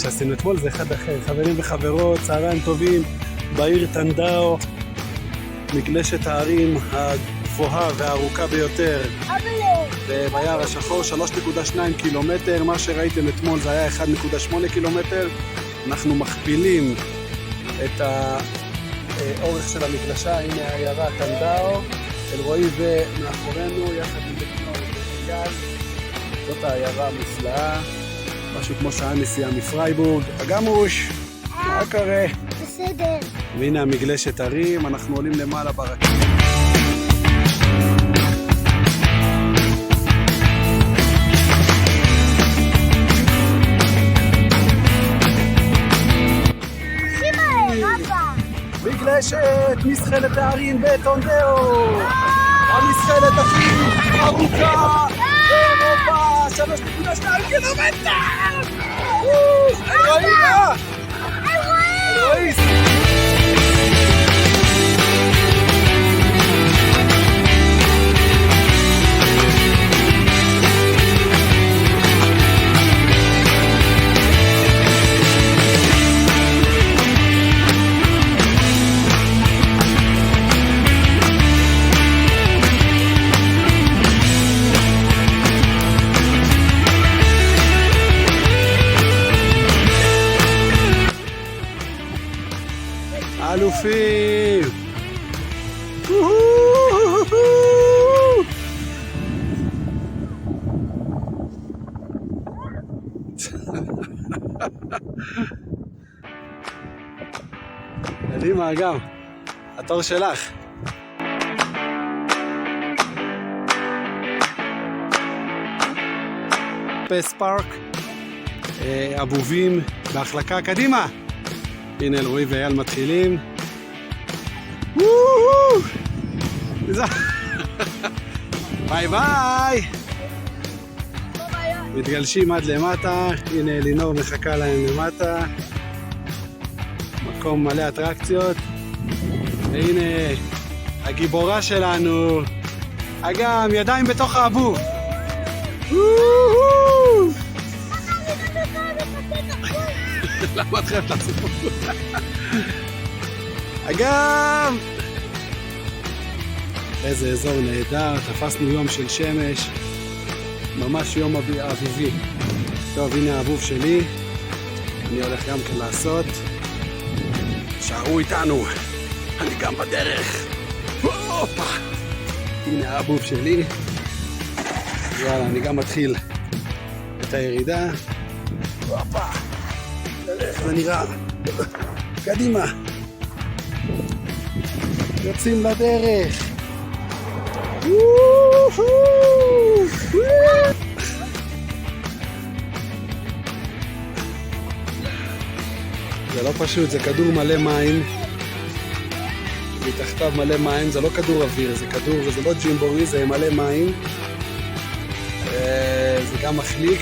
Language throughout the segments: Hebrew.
שעשינו אתמול זה אחד אחר. חברים וחברות, צהריים טובים בעיר טנדאו, מגלשת הערים הגבוהה והארוכה ביותר ביער השחור, 3.2 קילומטר. מה שראיתם אתמול זה היה 1.8 קילומטר. אנחנו מכפילים את האורך של המגלשה. הנה העיירה טנדאו, אלרועי ומאחורינו יחד עם בנו וגל. זאת העיירה המופלאה, משהו כמו שעה נסיעה מפרייבורג. אגמוש, מה קורה? בסדר. והנה המגלשת הרים, אנחנו עולים למעלה ברכבת. מגלשת מסחלת הערים בטונדאו, המסחלת הכי ארוכה באירופה, 3.2 קילומטר. אלרועי, אלרועי. אלופים! קדימה, גם. התור שלך. פס פארק, אבובים בהחלקה. קדימה! הנה אלרועי ואייל מתחילים. ביי ביי. מתגלשים עד למטה. הנה אלינור מחכה להם למטה, מקום מלא אטרקציות. והנה הגיבורה שלנו, אגם, ידיים בתוך האבוב. למה את חייבת לעשות פה? אגם! איזה אזור נהדר, תפסנו יום של שמש, ממש יום אביבי. טוב, הנה האבוב שלי, אני הולך גם כן לעשות. שערו איתנו, אני גם בדרך. הופה! הנה האבוב שלי. יאללה, אני גם מתחיל את הירידה. הופה! איך זה נראה? קדימה! יוצאים לדרך! זה לא פשוט, זה כדור מלא מים, מתחתיו מלא מים, זה לא כדור אוויר, זה כדור, וזה לא ג'ימבורי, זה מלא מים, זה גם מחליק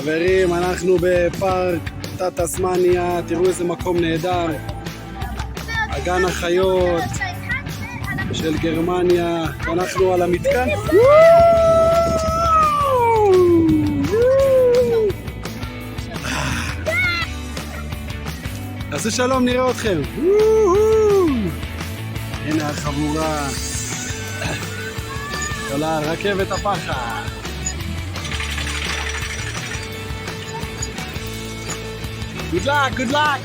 חברים, אנחנו בפארק טסמניה, תראו איזה מקום נהדר, הגן החיות של גרמניה, אנחנו על המתקן. תעשו שלום, נראה אתכם. הנה החבורה, עולה רכבת הפחד. Good luck, good luck!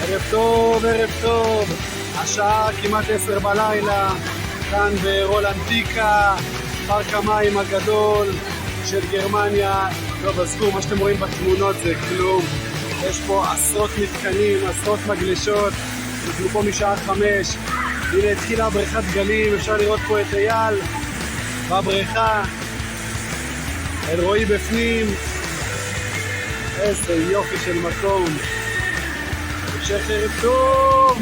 ערב טוב, ערב טוב. השעה כמעט 10 בלילה, כאן ברולנטיקה, פארק המים הגדול של גרמניה. טוב, עזבו, מה שאתם רואים בתמונות זה כלום. יש פה עשרות מתקנים, עשרות מגלשות. אנחנו פה משעה 5. הנה התחילה בריכת גלים, אפשר לראות פה את אייל בבריכה. אלרועי בפנים. איזה יופי של מקום. המשך ערב טוב.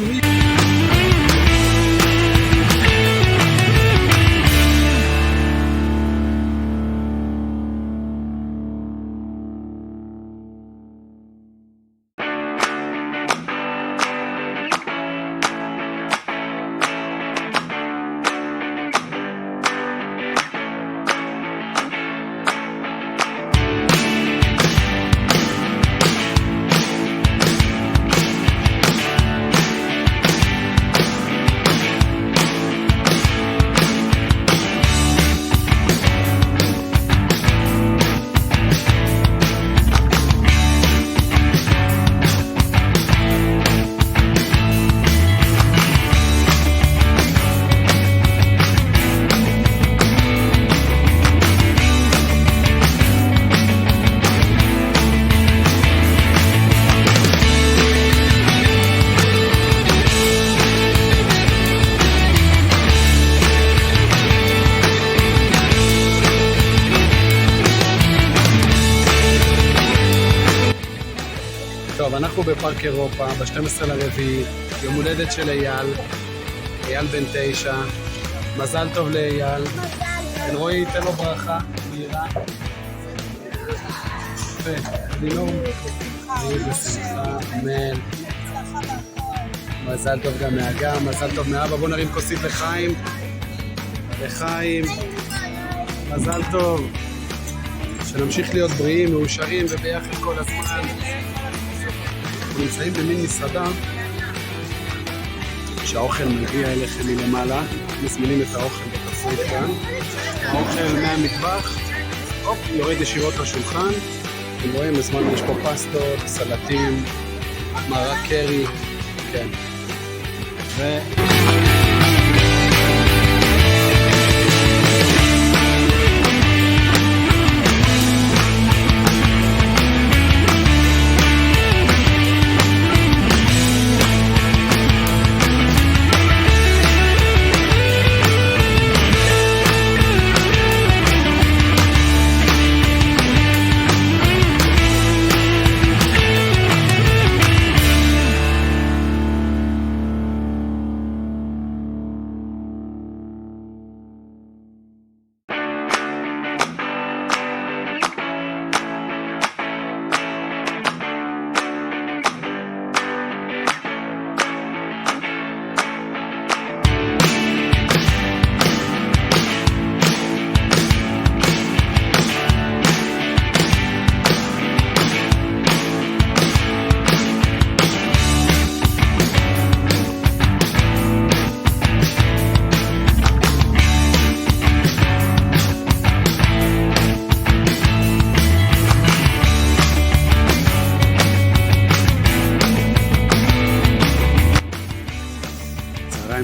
טוב, אנחנו בפארק אירופה, ב-12 לרביעי, יום הולדת של אייל, אייל בן 9, מזל טוב לאייל. אלרועי, תן לו ברכה, מהירה. יפה, דינום. בשמחה, אמן. מזל טוב גם מאגם, מזל טוב מאבא. בוא נרים כוסית לחיים. לחיים. מזל טוב. שנמשיך להיות בריאים, מאושרים וביחד כל הזמן. אנחנו נמצאים במין מסעדה שהאוכל מגיע אליכם מלמעלה. מזמינים את האוכל בתפריט כאן. האוכל מהמטבח, יורד ישירות לשולחן. אתם רואים, הזמן יש פה פסטות, סלטים, מרק קרי, כן.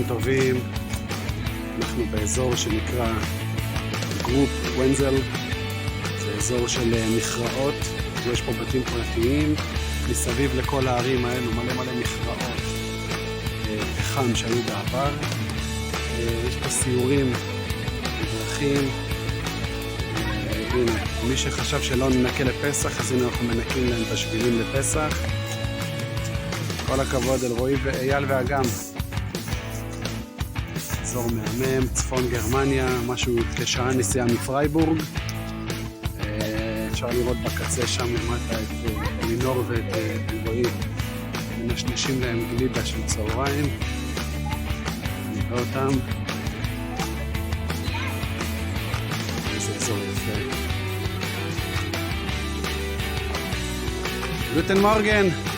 טובים, אנחנו באזור שנקרא גרופ ונזל, זה אזור של מכרעות, יש פה בתים פרטיים, מסביב לכל הערים האלו מלא מכרעות, פחם שהיו בעבר, יש פה סיורים בדרכים, הנה, מי שחשב שלא ננקה לפסח, אז הנה אנחנו מנקים להם את השבילים לפסח, כל הכבוד אלרועי ואייל ואגם. אזור מהמם, צפון גרמניה, משהו כשעה נסיעה מפרייבורג. אפשר לראות בקצה שם למטה את אלינור ואת אלרועי מנשנשים להם גלידה של צהריים. נראה אותם. איזה אזור יפה. גוטן מורגן.